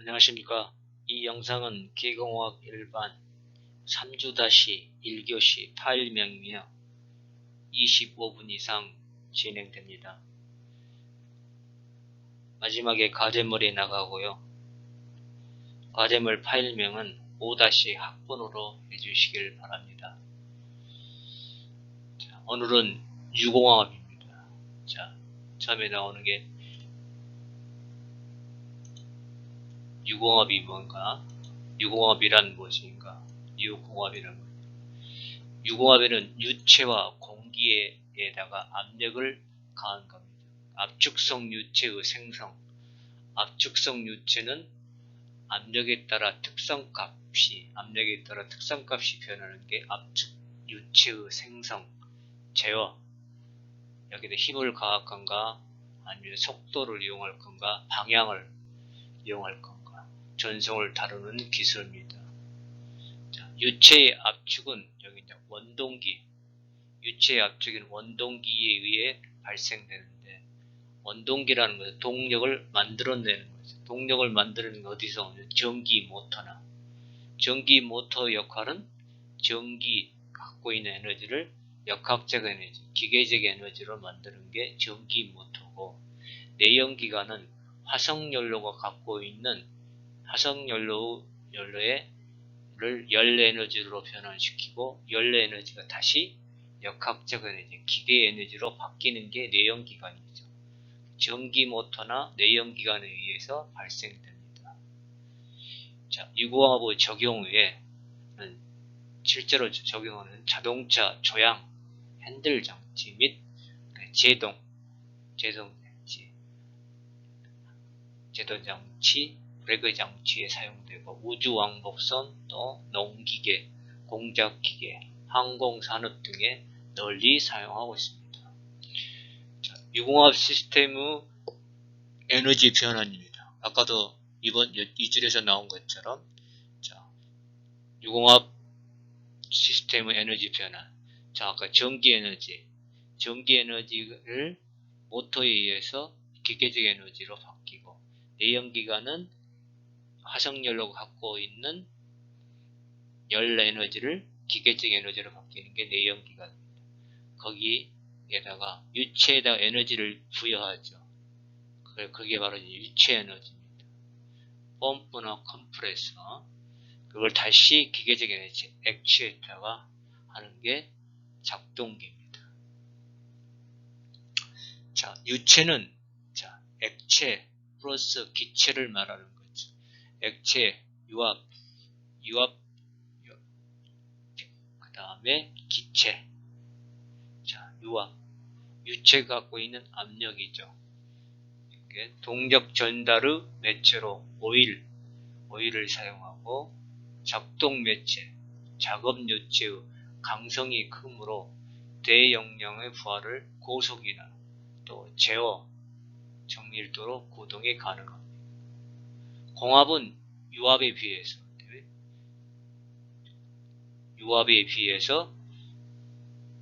안녕하십니까. 이 영상은 기계공학 일반 3주-1교시 파일명이며 25분 이상 진행됩니다. 마지막에 과제물이 나가고요. 과제물 파일명은 5-학번으로 해주시길 바랍니다. 자, 오늘은 유공학입니다. 자, 처음에 나오는 게 유공업이 뭔가? 유공업이란 무엇인가? 유공업이란 것. 유공업에는 유체와 공기에다가 압력을 가한 겁니다. 압축성 유체의 생성. 압축성 유체는 압력에 따라 특성값이 변하는 게 압축 유체의 생성, 제어. 여기다 힘을 가할 건가, 아니면 속도를 이용할 건가, 방향을 이용할 건가. 전송을 다루는 기술입니다. 자, 유체의 압축은 여기 이제 원동기, 유체의 압축은 원동기에 의해 발생되는데, 원동기라는 것은 동력을 만들어내는 거죠. 동력을 만드는 건 어디서 오냐? 전기 모터나. 전기 모터 역할은 전기 갖고 있는 에너지를 역학적 에너지, 기계적 에너지로 만드는 게 전기 모터고, 내연기관은 화석연료가 갖고 있는 화석연료를 열에너지로 변환시키고, 열에너지가 다시 역학적 에너지, 기계 에너지로 바뀌는 게 내연기관이죠. 전기모터나 내연기관에 의해서 발생됩니다. 자, 유공업의 적용 후에는 실제로 적용하는 자동차 조향, 핸들 장치 및 제동 장치, 브레이크 장치에 사용되고, 우주왕복선, 또 농기계, 공작기계, 항공산업 등에 널리 사용하고 있습니다. 자, 유공업 시스템의 에너지 변환입니다. 아까도 이번 2줄에서 나온 것처럼, 자, 유공업 시스템의 에너지 변환. 자, 아까 전기 에너지를 모터에 의해서 기계적 에너지로 바뀌고, 내연기관은 화석연료가 갖고 있는 열 에너지를 기계적 에너지로 바뀌는 게 내연기관입니다. 거기에다가 유체에다 에너지를 부여하죠. 그게 바로 유체 에너지입니다. 펌프나 컴프레서, 그걸 다시 기계적 에너지, 액추에이터가 하는 게 작동기입니다. 자, 유체는 액체 플러스 기체를 말하는 거죠. 액체, 유압, 그 다음에 기체. 자, 유압, 유체가 갖고 있는 압력이죠. 동력 전달의 매체로 오일을 사용하고, 작동 매체, 작업 유체의 강성이 크므로 대용량의 부하를 고속이나 또 제어, 정밀도로 구동이 가능합니다. 공압은 유압에 비해서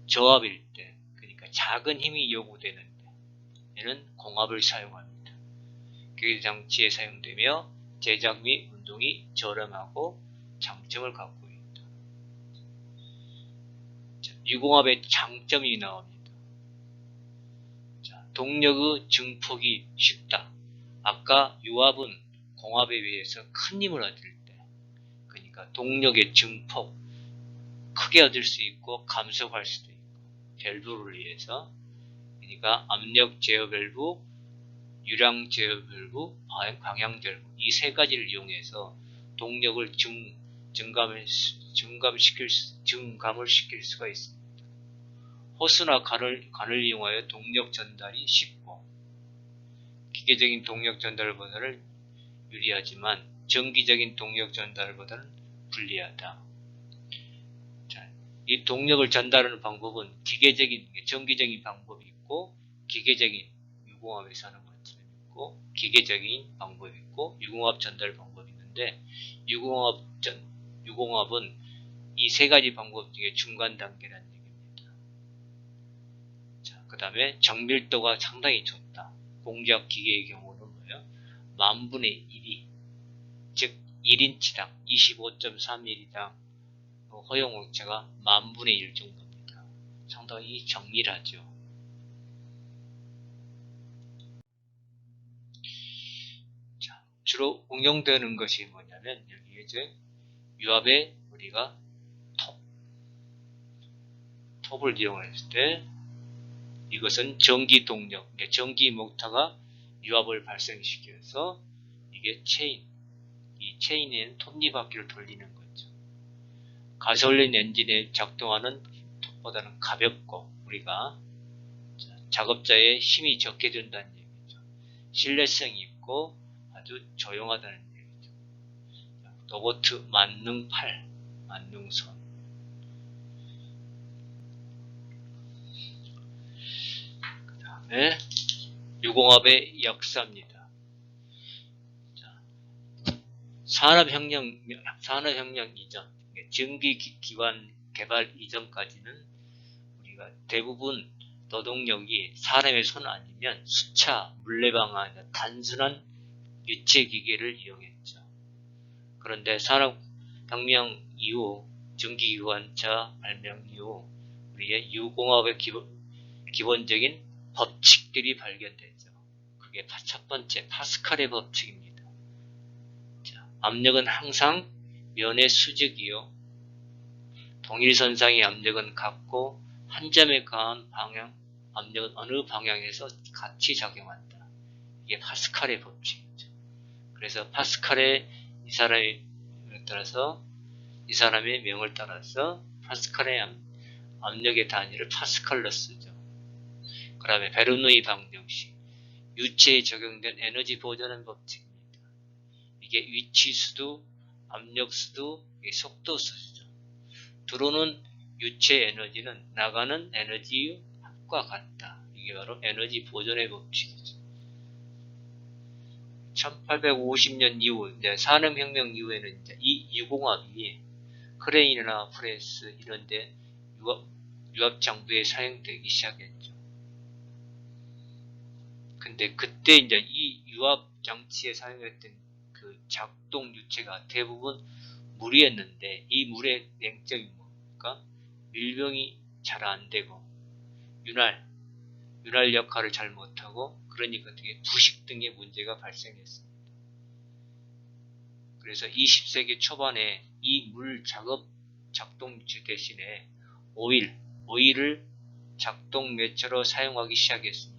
저압일 때, 그러니까 작은 힘이 요구되는데, 얘는 공압을 사용합니다. 기계장치에 사용되며 제작 및 운동이 저렴하고 장점을 갖고 있다. 자, 유공압의 장점이 나옵니다. 자, 동력의 증폭이 쉽다. 아까 유압은 공압에 비해서 큰 힘을 얻을 때, 그러니까 동력의 증폭, 크게 얻을 수 있고 감속할 수도 있고, 밸브를 위해서, 그러니까 압력 제어 밸브, 유량 제어 밸브, 방향 밸브, 이 세 가지를 이용해서 동력을 증감을 시킬 수가 있습니다. 호스나 관을 이용하여 동력 전달이 쉽고, 기계적인 동력 전달보다는 유리하지만 전기적인 동력 전달보다는 불리하다. 자, 이 동력을 전달하는 방법은 전기적인 방법이 있고, 기계적인 유공압에서 하는 것처럼 있고, 기계적인 방법이 있고, 유공압 전달 방법이 있는데, 유공압은 이 세 가지 방법 중에 중간 단계라는 얘기입니다. 자, 그 다음에 정밀도가 상당히 좋다. 공작 기계의 경우는 뭐예요? 10,000분의 1이 즉 1인치당 25.3mm당 허용온도차가 10,000분의 1 정도입니다. 상당히 정밀하죠. 자, 주로 응용되는 것이 뭐냐면 여기 이제 유압에 우리가 톱을 이용했을 때 이것은 전기 동력, 전기 모터가 유압을 발생시켜서 이게 이 체인에는 톱니바퀴를 돌리는 거죠. 가솔린 엔진에 작동하는 톱보다는 가볍고 우리가 작업자의 힘이 적게 든다는 얘기죠. 신뢰성이 있고 아주 조용하다는 얘기죠. 로봇 만능팔, 만능손. 그 다음에 유공업의 역사입니다. 산업혁명 이전, 전기기관 개발 이전까지는 우리가 대부분 노동력이 사람의 손 아니면 수차, 물레방아, 단순한 유체기계를 이용했죠. 그런데 산업혁명 이후, 전기기관차 발명 이후 우리의 유공업의 기본적인 법칙들이 발견되죠. 그게 첫 번째 파스칼의 법칙입니다. 압력은 항상 면의 수직이요. 동일선상의 압력은 같고 한 점에 가한 압력은 어느 방향에서 같이 작용한다. 이게 파스칼의 법칙이죠. 그래서 파스칼의 이 사람의 명을 따라서 파스칼의 압력의 단위를 파스칼로 쓰죠. 그 다음에 베르누이 방정식, 유체에 적용된 에너지 보존의 법칙입니다. 이게 위치수도, 압력수도, 속도수죠. 들어오는 유체 에너지는 나가는 에너지와 같다. 이게 바로 에너지 보존의 법칙이죠. 1850년 이후, 산업혁명 이후에는 이제 이 유공압이 크레인이나 프레스 이런데 유압 장비에 사용되기 시작했죠. 근데 그때 이제 이 유압 장치에 사용했던 그 작동 유체가 대부분 물이었는데 이 물의 냉적이 뭡니까? 밀봉이 잘 안되고 윤활 역할을 잘 못하고 그러니까 되게 부식 등의 문제가 발생했습니다. 그래서 20세기 초반에 이 물 작동 유체 대신에 오일을 작동 매체로 사용하기 시작했습니다.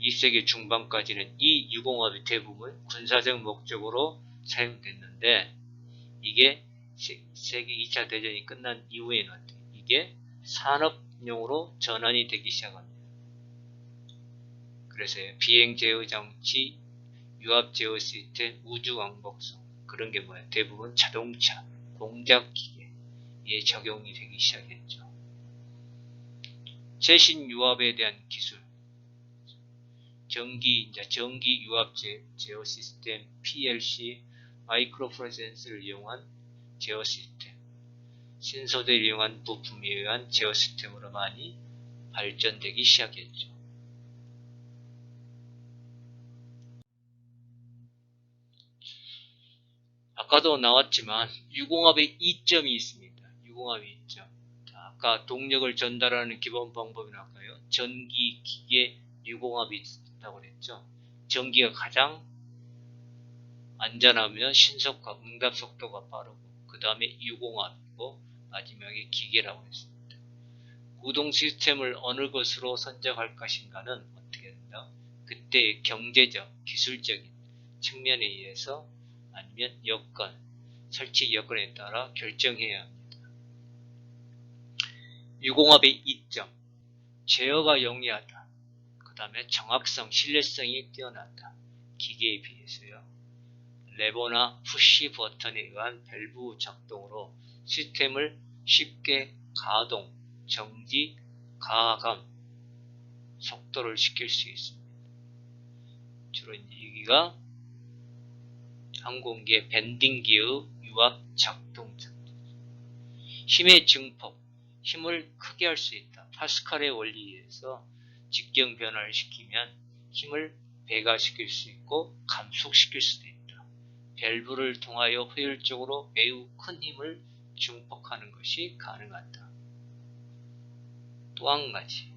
20세기 중반까지는 이 유공업이 대부분 군사적 목적으로 사용됐는데 이게 세계 2차 대전이 끝난 이후에는 이게 산업용으로 전환이 되기 시작합니다. 그래서 비행 제어 장치, 유압 제어 시스템, 우주 왕복선 그런 게 뭐야? 대부분 자동차, 공작 기계에 적용이 되기 시작했죠. 최신 유압에 대한 기술 전기 유압 제어 시스템, PLC, 마이크로 프로세서를 이용한 제어 시스템, 신소재를 이용한 부품에 의한 제어 시스템으로 많이 발전되기 시작했죠. 아까도 나왔지만 유공압의 이점이 있습니다. 유공압의 이점. 아까 동력을 전달하는 기본 방법이 나올까요? 전기, 기계, 유공압이 있다고 그랬죠. 전기가 가장 안전하며 신속하고 응답 속도가 빠르고 그 다음에 유공압이고 마지막에 기계라고 했습니다. 구동 시스템을 어느 것으로 선정할 것인가는 어떻게 된다? 그때의 경제적, 기술적인 측면에 의해서 아니면 설치 여건에 따라 결정해야 합니다. 유공압의 이점, 제어가 용이하다. 그 다음에 정확성, 신뢰성이 뛰어난다. 기계에 비해서요. 레버나 푸시 버튼에 의한 밸브 작동으로 시스템을 쉽게 가동, 정지, 가감, 속도를 시킬 수 있습니다. 주로 여기가 항공기의 밴딩 기어 유압 작동 장치. 힘의 증폭, 힘을 크게 할 수 있다. 파스칼의 원리에서 직경 변화를 시키면 힘을 배가시킬 수 있고 감속시킬 수도 있다. 밸브를 통하여 효율적으로 매우 큰 힘을 증폭하는 것이 가능하다. 또 한 가지,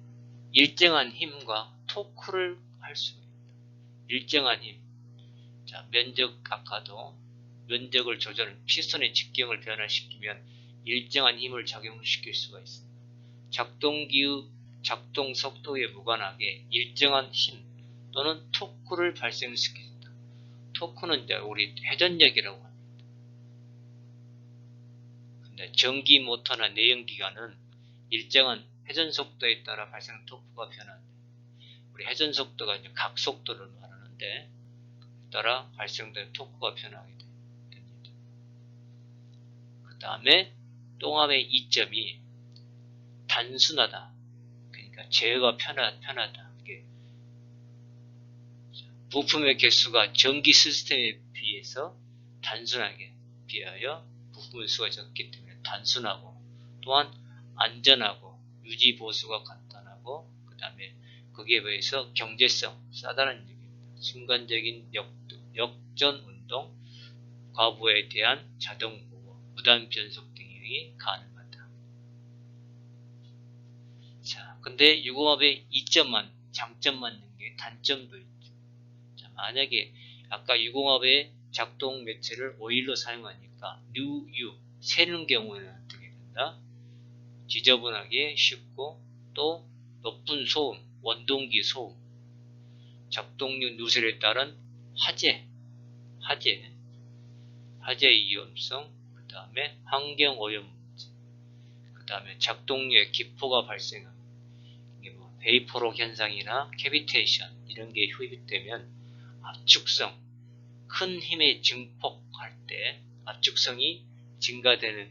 일정한 힘과 토크를 할 수가 있다. 일정한 힘. 자, 면적 아까도 면적을 조절하는 피스톤의 직경을 변화시키면 일정한 힘을 작용시킬 수가 있습니다. 작동기의 작동 속도에 무관하게 일정한 힘 또는 토크를 발생시킨다. 토크는 이제 우리 회전력이라고 합니다. 근데 전기 모터나 내연기관은 일정한 회전 속도에 따라 발생 토크가 변한다. 우리 회전 속도가 이제 각 속도를 말하는데 따라 발생된 토크가 변하게 됩니다. 그 다음에 동압의 이점이 단순하다. 그러니까 제어가 편하다. 부품의 개수가 전기 시스템에 비해서 단순하게 비하여 부품의 수가 적기 때문에 단순하고 또한 안전하고 유지 보수가 간단하고 그 다음에 거기에 비해서 경제성 싸다는 얘기입니다. 순간적인 역전 운동, 과부에 대한 자동 보호, 무단 변속 등이 가능하다. 자, 근데 유공압의 이점만 장점만 있는 게 단점도 있죠. 자, 만약에 아까 유공압의 작동 매체를 오일로 사용하니까 뉴유 새는 경우에는 어떻게 된다? 지저분하게 쉽고 또 높은 소음, 원동기 소음, 작동력 누설에 따른 화재 위험성, 그 다음에 환경 오염 문제, 그 다음에 작동력에 기포가 발생하는 뭐 베이퍼록 현상이나 캐비테이션 이런 게 유입되면 압축성, 큰 힘의 증폭할 때 압축성이 증가되어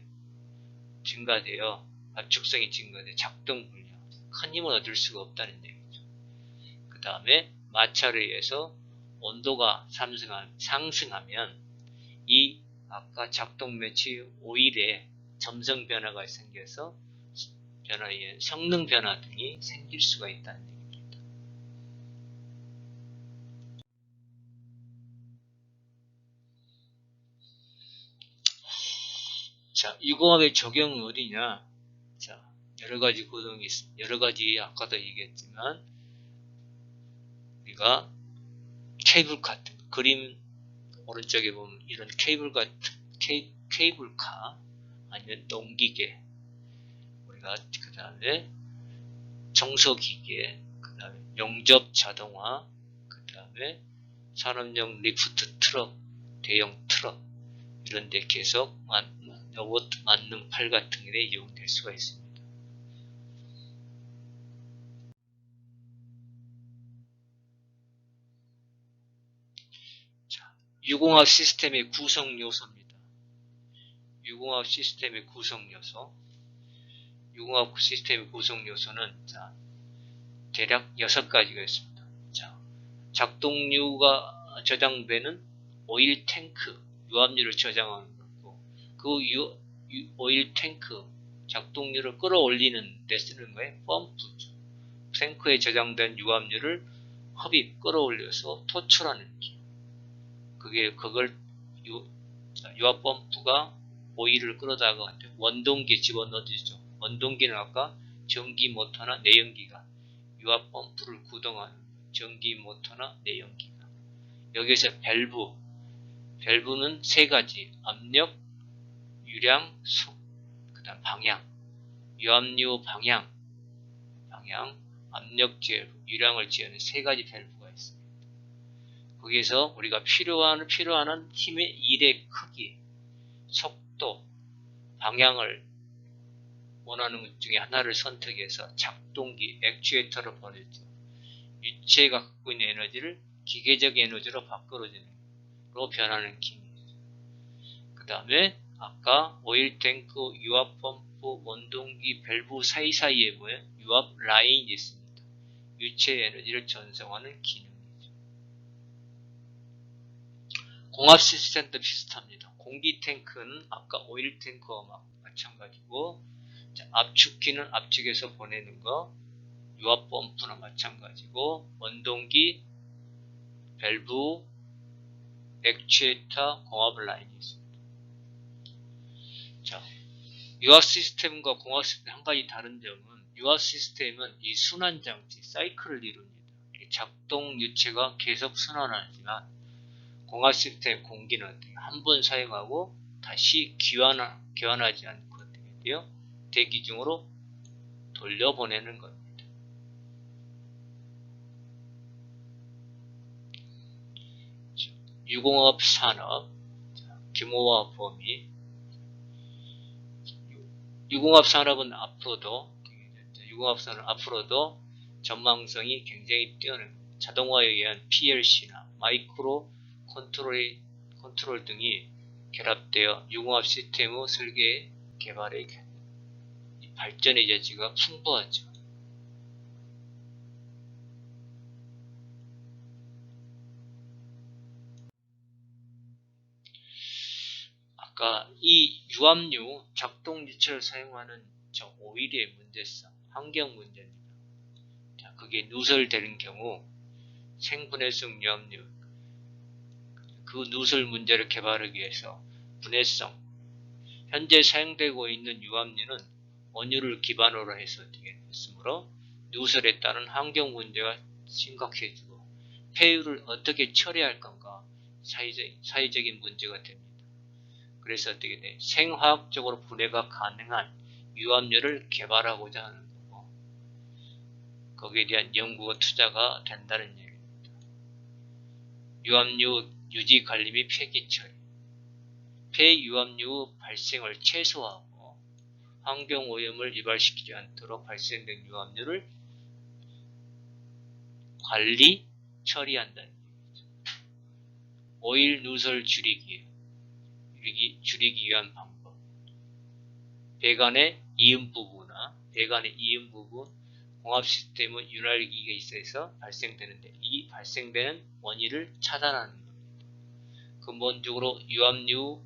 압축성이 증가돼 작동 불량, 큰 힘을 얻을 수가 없다는 얘기죠. 그 다음에 마찰에 의해서 온도가 상승하면 이 아까 작동 매치 오일에 점성 변화가 생겨서 변화에 성능 변화 등이 생길 수가 있다는 얘기입니다. 자, 유공압의 적용은 어디냐? 자, 여러 가지 구동이 여러 가지 아까도 얘기했지만 우리가 케이블카 그림 오른쪽에 보면 이런 케이블카 아니면 농기계 우리가 그 다음에 청소기계 그 다음에 용접 자동화 그 다음에 산업용 리프트 트럭 대형 트럭 이런 데 계속 로봇 만능 팔 같은 게 이용될 수가 있습니다. 자, 유공압 시스템의 구성 요소입니다. 유공압 시스템의 구성 요소. 유공압 시스템의 구성 요소는 자, 대략 6가지가 있습니다. 자, 작동류가 저장되는 오일 탱크, 유압류를 저장하는 거고, 그 오일 탱크 작동류를 끌어올리는 데 쓰는 거에 펌프죠. 탱크에 저장된 유압류를 흡입 끌어올려서 토출하는 기. 그걸 유압 펌프가 오일을 끌어다가 원동기에 집어넣어주죠. 원동기는 아까 전기 모터나 내연기관, 유압 펌프를 구동하는 전기 모터나 내연기관. 여기서 밸브는 3가지, 압력, 유량, 속, 그 다음 방향, 유압류 방향, 압력 제어, 유량을 제어하는 3가지 밸브가 있습니다. 거기에서 우리가 필요한 힘의 일의 크기, 속도, 방향을 원하는 것 중에 하나를 선택해서 작동기, 액추에이터로 보내죠. 유체가 갖고 있는 에너지를 기계적 에너지로 바꿔주는,로 변하는 기능이죠. 그 다음에 아까 오일 탱크, 유압 펌프, 원동기, 밸브 사이사이에 뭐예요? 유압 라인이 있습니다. 유체 에너지를 전송하는 기능이죠. 공압 시스템도 비슷합니다. 공기 탱크는 아까 오일 탱크와 마찬가지고, 자, 압축기는 압축해서 보내는 거, 유압 펌프나 마찬가지고, 원동기 밸브, 액추에이터, 공합 라인이 있습니다. 자, 유압 시스템과 공합 시스템 한 가지 다른 점은 유압 시스템은 이 순환 장치, 사이클을 이룹니다. 작동 유체가 계속 순환하지만 공합 시스템 공기는 한 번 사용하고 다시 교환하지 않고 어떻게 돼요? 대기 중으로 돌려보내는 겁니다. 유공업 산업 규모와 범위. 유공업 산업은 앞으로도 전망성이 굉장히 뛰어난 자동화에 의한 PLC나 마이크로 컨트롤 등이 결합되어 유공업 시스템의 설계 개발의 발전의 여지가 풍부하죠. 아까 이 유압류 작동 유체를 사용하는 저 오일의 문제성, 환경 문제입니다. 자, 그게 누설되는 경우 생분해성 유압류, 그 누설 문제를 개발하기 위해서 분해성, 현재 사용되고 있는 유압류는 원유를 기반으로 해서 되겠으므로 누설에 따른 환경 문제가 심각해지고 폐유를 어떻게 처리할 건가 사회적인 문제가 됩니다. 그래서 어떻게 돼? 생화학적으로 분해가 가능한 유압류를 개발하고자 하는 거고 거기에 대한 연구와 투자가 된다는 얘기입니다. 유압류 유지 관리 및 폐기 처리, 폐유압류 발생을 최소화하고 환경 오염을 유발시키지 않도록 발생된 유압류를 관리, 처리한다는 얘기죠. 오일 누설 줄이기 위한 방법. 배관의 이음 부분, 공합 시스템은 윤활기가 있어서 발생되는데 이 발생되는 원인을 차단하는 겁니다. 근본적으로 유압류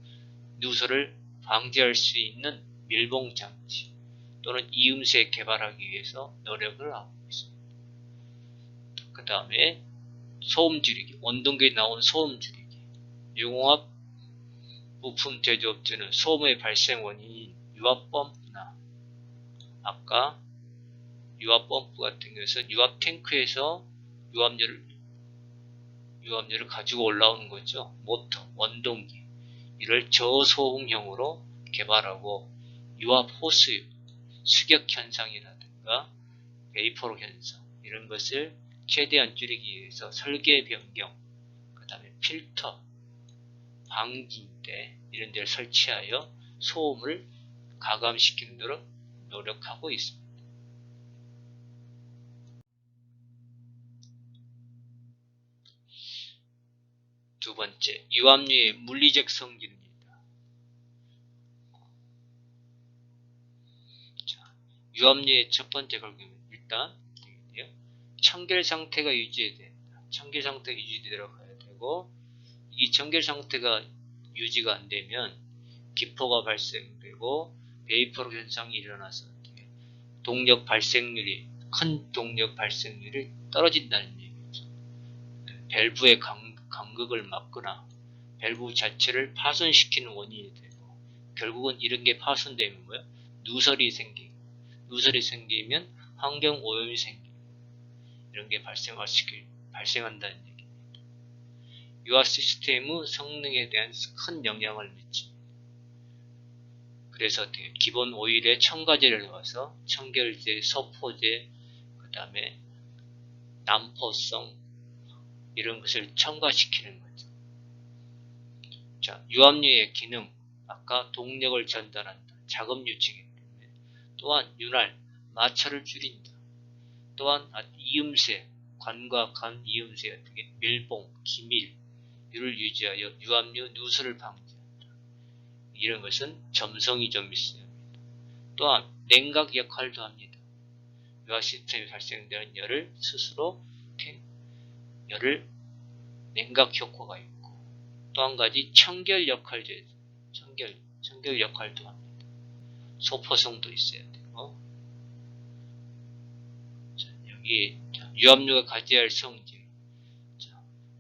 누설을 방지할 수 있는 밀봉 장치 또는 이음새 개발하기 위해서 노력을 하고 있습니다. 그 다음에 소음 줄이기, 원동기에 나온 소음 줄이기. 유공합 부품 제조업체는 소음의 발생 원인인 유압펌프나 아까 유압펌프 같은 경우에는 유압 탱크에서 유압류를 가지고 올라오는 거죠. 모터, 원동기 이를 저소음형으로 개발하고 유압 호수유, 수격 현상이라든가 베이퍼로 현상 이런 것을 최대한 줄이기 위해서 설계 변경, 그 다음에 필터, 방지대 이런 데를 설치하여 소음을 가감시키는 대로 노력하고 있습니다. 두 번째, 유압류의 물리적 성질입니다. 유압류의 첫 번째 걸림은 일단 청결 상태가 유지돼야 됩니다. 청결 상태가 유지되도록 해야 되고 이 청결 상태가 유지가 안 되면 기포가 발생되고 베이퍼 현상이 일어나서 큰 동력 발생률이 떨어진다는 얘기죠. 밸브의 간극을 막거나 밸브 자체를 파손시키는 원인이 되고 결국은 이런 게 파손되면 뭐야? 누설이 생기면 환경 오염이 생기고 이런 게 발생한다는 얘기입니다. 유압 시스템의 성능에 대한 큰 영향을 미칩니다. 그래서 기본 오일에 첨가제를 넣어서 청결제, 소포제, 그 다음에 난포성 이런 것을 첨가시키는 거죠. 자, 유압류의 기능, 아까 동력을 전달한다, 작업 유치기 때문에 또한 윤활, 마찰을 줄인다. 또한 이음새, 관과 간 이음새 같은 게 밀봉, 기밀 를 유지하여 유압류 누설을 방지한다. 이런 것은 점성이 좀 있어야 합니다. 또한 냉각 역할도 합니다. 유압 시스템에 발생되는 열을 스스로 냉각 효과가 있고 또 한 가지 청결 역할도 합니다. 소포성도 있어야 되고 자, 여기 유압류가 가져야 할 성질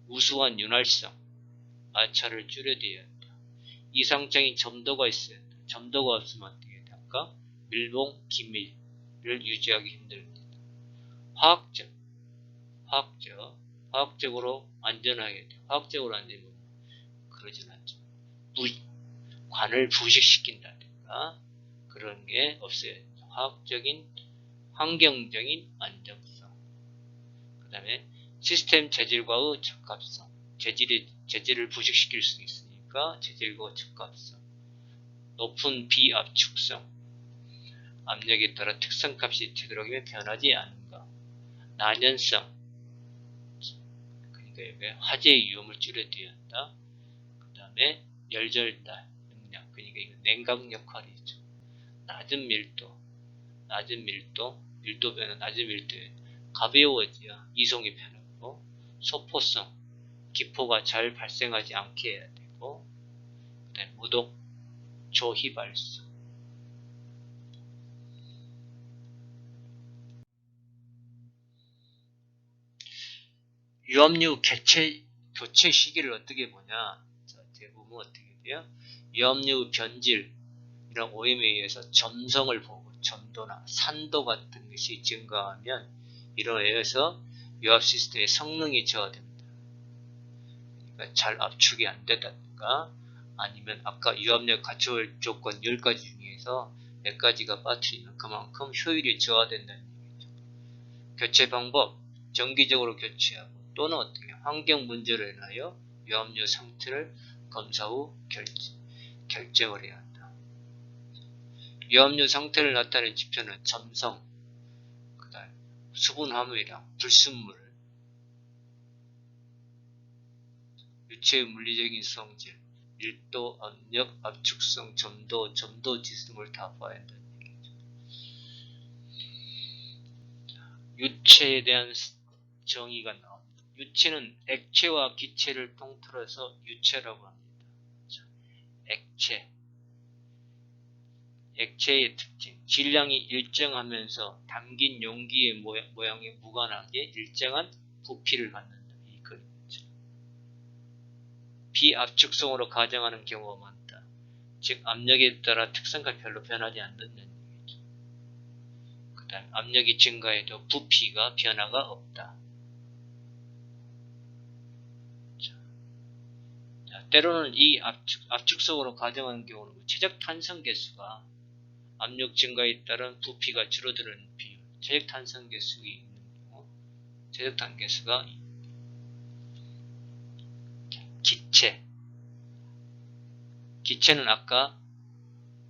우수한 윤활성, 마찰을 줄여둬야 한다. 이상적인 점도가 있어야 한다. 점도가 없으면 어떻게 될까? 밀봉, 기밀을 유지하기 힘듭니다. 화학적으로 안전하게 돼. 화학적으로 안전하면 그러진 않죠. 관을 부식시킨다든가 그런 게 없어야 돼요. 화학적인, 환경적인 안정성. 그 다음에 시스템 재질과의 적합성. 재질을 부식시킬 수 있으니까 재질과 적합성. 높은 비압축성. 압력에 따라 특성값이 되도록이면 변하지 않는가. 난연성. 그러니까 여기 화재의 위험을 줄여둬야 한다. 그 다음에 열절달 능력. 그러니까 이거 냉각 역할이죠. 낮은 밀도 변화, 낮은 밀도에 가벼워져야 이송이 편하고, 소포성, 기포가 잘 발생하지 않게 해야 되고, 그다음에 무독, 조휘발성. 유압류 교체 시기를 어떻게 보냐? 자, 대부분 어떻게 돼요? 유압류 변질, 이런 오염에 의해서 점성을 보고 점도나 산도 같은 것이 증가하면 이로 인해서 유압 시스템의 성능이 저하됩니다. 그러니까 잘 압축이 안 되다든가 아니면 아까 유압력 갖춰올 조건 10가지 중에서 몇 가지가 빠뜨리면 그만큼 효율이 저하된다는 얘기죠. 교체 방법, 정기적으로 교체하고 또는 어떻게 환경 문제로 인하여 유압류 상태를 검사 후 결정을 해야 한다. 유압류 상태를 나타내는 지표는 점성, 그다음 수분 함유량, 불순물, 유체의 물리적인 성질, 밀도, 압력, 압축성, 점도 지수 등을 다 봐야 한다는 얘기죠. 유체에 대한 정의가 나옵니다. 유체는 액체와 기체를 통틀어서 유체라고 합니다. 액체의 특징, 질량이 일정하면서 담긴 용기의 모양에 무관하게 일정한 부피를 갖는다. 이 그림이죠. 비압축성으로 가정하는 경우가 많다. 즉 압력에 따라 특성과 별로 변하지 않는다는 얘기죠. 그 다음 압력이 증가해도 부피가 변화가 없다. 자, 때로는 이 압축성으로 가정하는 경우는 최적 탄성 개수가 압력 증가에 따른 부피가 줄어드는 비율, 최적 탄성 개수가 있는 경우, 최적 단계수가 기체는 아까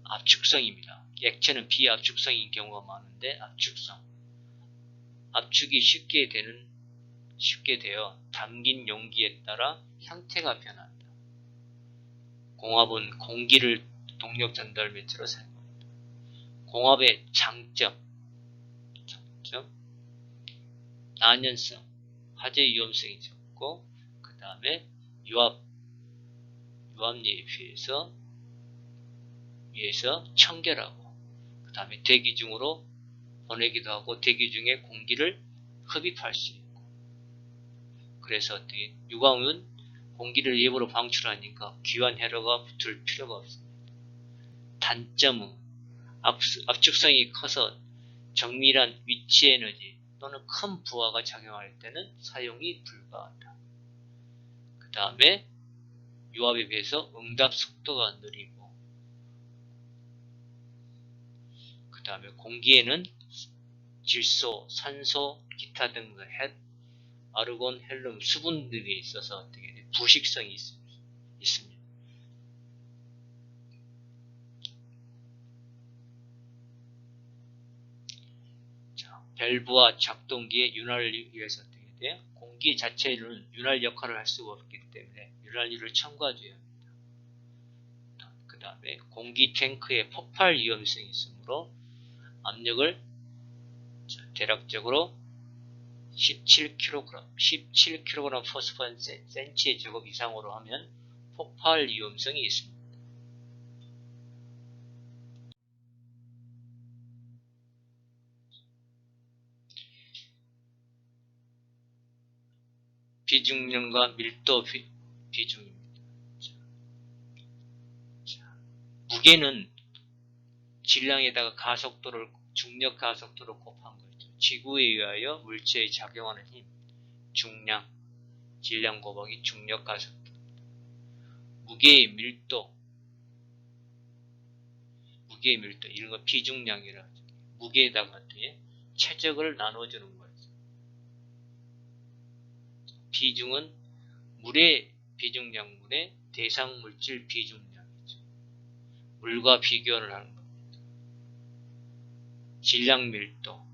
압축성입니다. 액체는 비압축성인 경우가 많은데 압축이 쉽게 되어 담긴 용기에 따라 형태가 변한다. 공압은 공기를 동력 전달 매체로 사용합니다. 공압의 장점, 난연성, 화재 위험성이 적고, 그 다음에 유압력에 비해서 청결하고, 그 다음에 대기 중으로 보내기도 하고, 대기 중에 공기를 흡입할 수 있고, 그래서 유광은 공기를 일부러 방출하니까 귀한 해로가 붙을 필요가 없습니다. 단점은 압축성이 커서 정밀한 위치 에너지 또는 큰 부하가 작용할 때는 사용이 불가하다. 그 다음에 유압에 비해서 응답 속도가 느리고, 그 다음에 공기에는 질소, 산소, 기타 등의 아르곤, 헬륨, 수분들이 있어서 어떻게 부식성이 있습니다. 밸브와 작동기의 윤활을 위해서 어떻게 돼요? 공기 자체는 윤활 역할을 할 수가 없기 때문에 윤활유를 첨가줘야 합니다. 그 다음에 공기 탱크에 폭발 위험성이 있으므로 압력을 대략적으로 17kg 포스퍼센치의 제곱 이상으로 하면 폭발 위험성이 있습니다. 비중량과 밀도 비중입니다. 자, 무게는 질량에다가 가속도를 중력 가속도를 곱한 거죠. 지구에 의하여 물체에 작용하는 힘, 중량, 질량 곱하기 중력 가속도. 무게의 밀도 이런 거 비중량이라 하죠. 무게에다가 최적을 나눠주는 거죠. 비중은 물의 비중량분의 대상 물질 비중량이죠. 물과 비교를 하는 겁니다. 질량 밀도,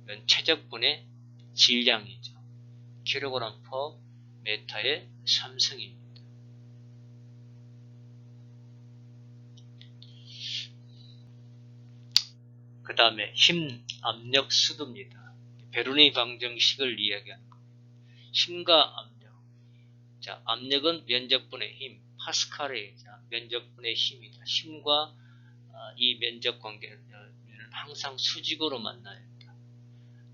이건 최적분의 질량이죠. 킬로그램 퍼 메타의 3승입니다. 그 다음에 힘, 압력, 수도입니다. 베르니 방정식을 이야기하는 겁니다. 힘과 압력. 자, 압력은 면적분의 힘, 파스칼의 면적분의 힘이다. 힘과 이 면적 관계는 항상 수직으로 만나야 합니다.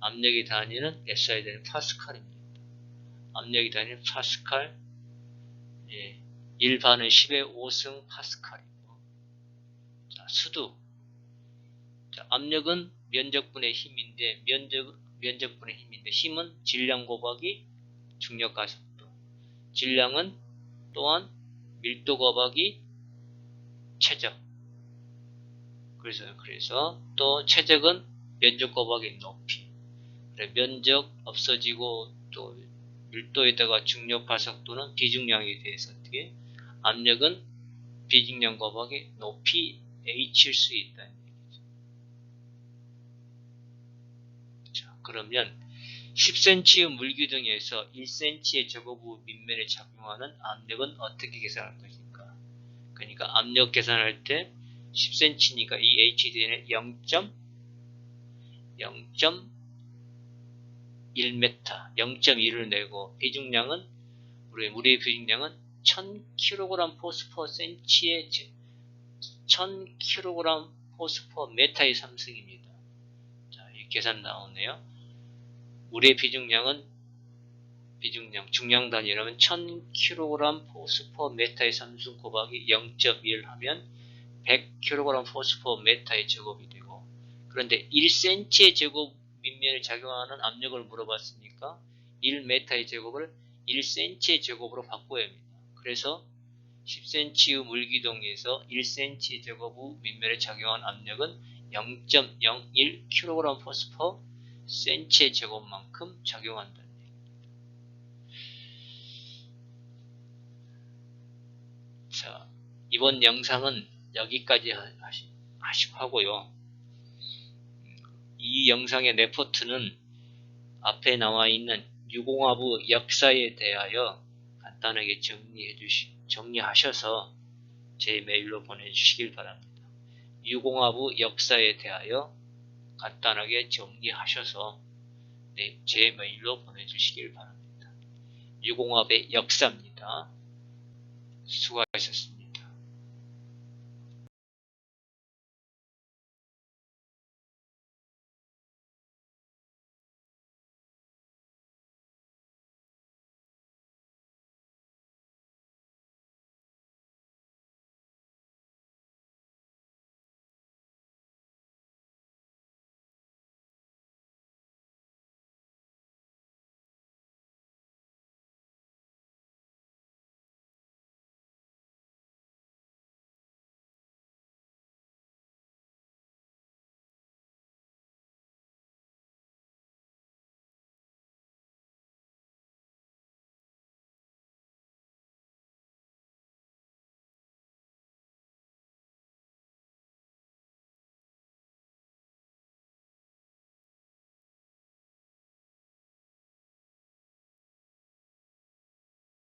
압력의 단위는 SI 단위 파스칼입니다. 압력의 단위는 파스칼, 1반은 10의 5승 파스칼이고, 자, 수도. 자, 압력은 면적분의 힘인데, 면적분의 힘인데, 힘은 질량 곱하기 중력 가속도. 질량은 또한 밀도 곱하기 최적. 그래서 또 최적은 면적 곱하기 높이. 면적 없어지고 또 밀도에다가 중력 가속도는 비중량에 대해서 어떻게 압력은 비중량 곱하기 높이 h일 수 있다는 얘기죠. 자, 그러면 10cm의 물기둥에서 1cm의 저고부 밑면에 작용하는 압력은 어떻게 계산할 것인가? 그러니까 압력 계산할 때 10cm니까 이 HD는 0.1m, 0.1을 내고 비중량은 물의 비중량은 1000kg 포스퍼 cm의 1000kg 포스퍼 메타의 3승입니다. 자, 이 계산 나오네요. 물의 중량 단위라면 1000kg 포스퍼 메타의 3승 곱하기 0.1 하면 100kg 포스퍼 메타의 제곱이 되고, 그런데 1cm의 제곱 밑면에 작용하는 압력을 물어봤으니까 1m의 제곱을 1cm의 제곱으로 바꿔야 합니다. 그래서 10cm의 물기둥에서 1cm 제곱 밑면에 작용한 압력은 0.01kg 포스퍼 cm의 제곱만큼 작용한다는 얘기입니다. 자, 이번 영상은 여기까지 하고요. 이 영상의 레포트는 앞에 나와 있는 유공화부 역사에 대하여 간단하게 정리하셔서 제 메일로 보내주시길 바랍니다. 유공화부 역사에 대하여 간단하게 정리하셔서 제 메일로 보내주시길 바랍니다. 유공화부의 역사입니다. 수고하셨습니다.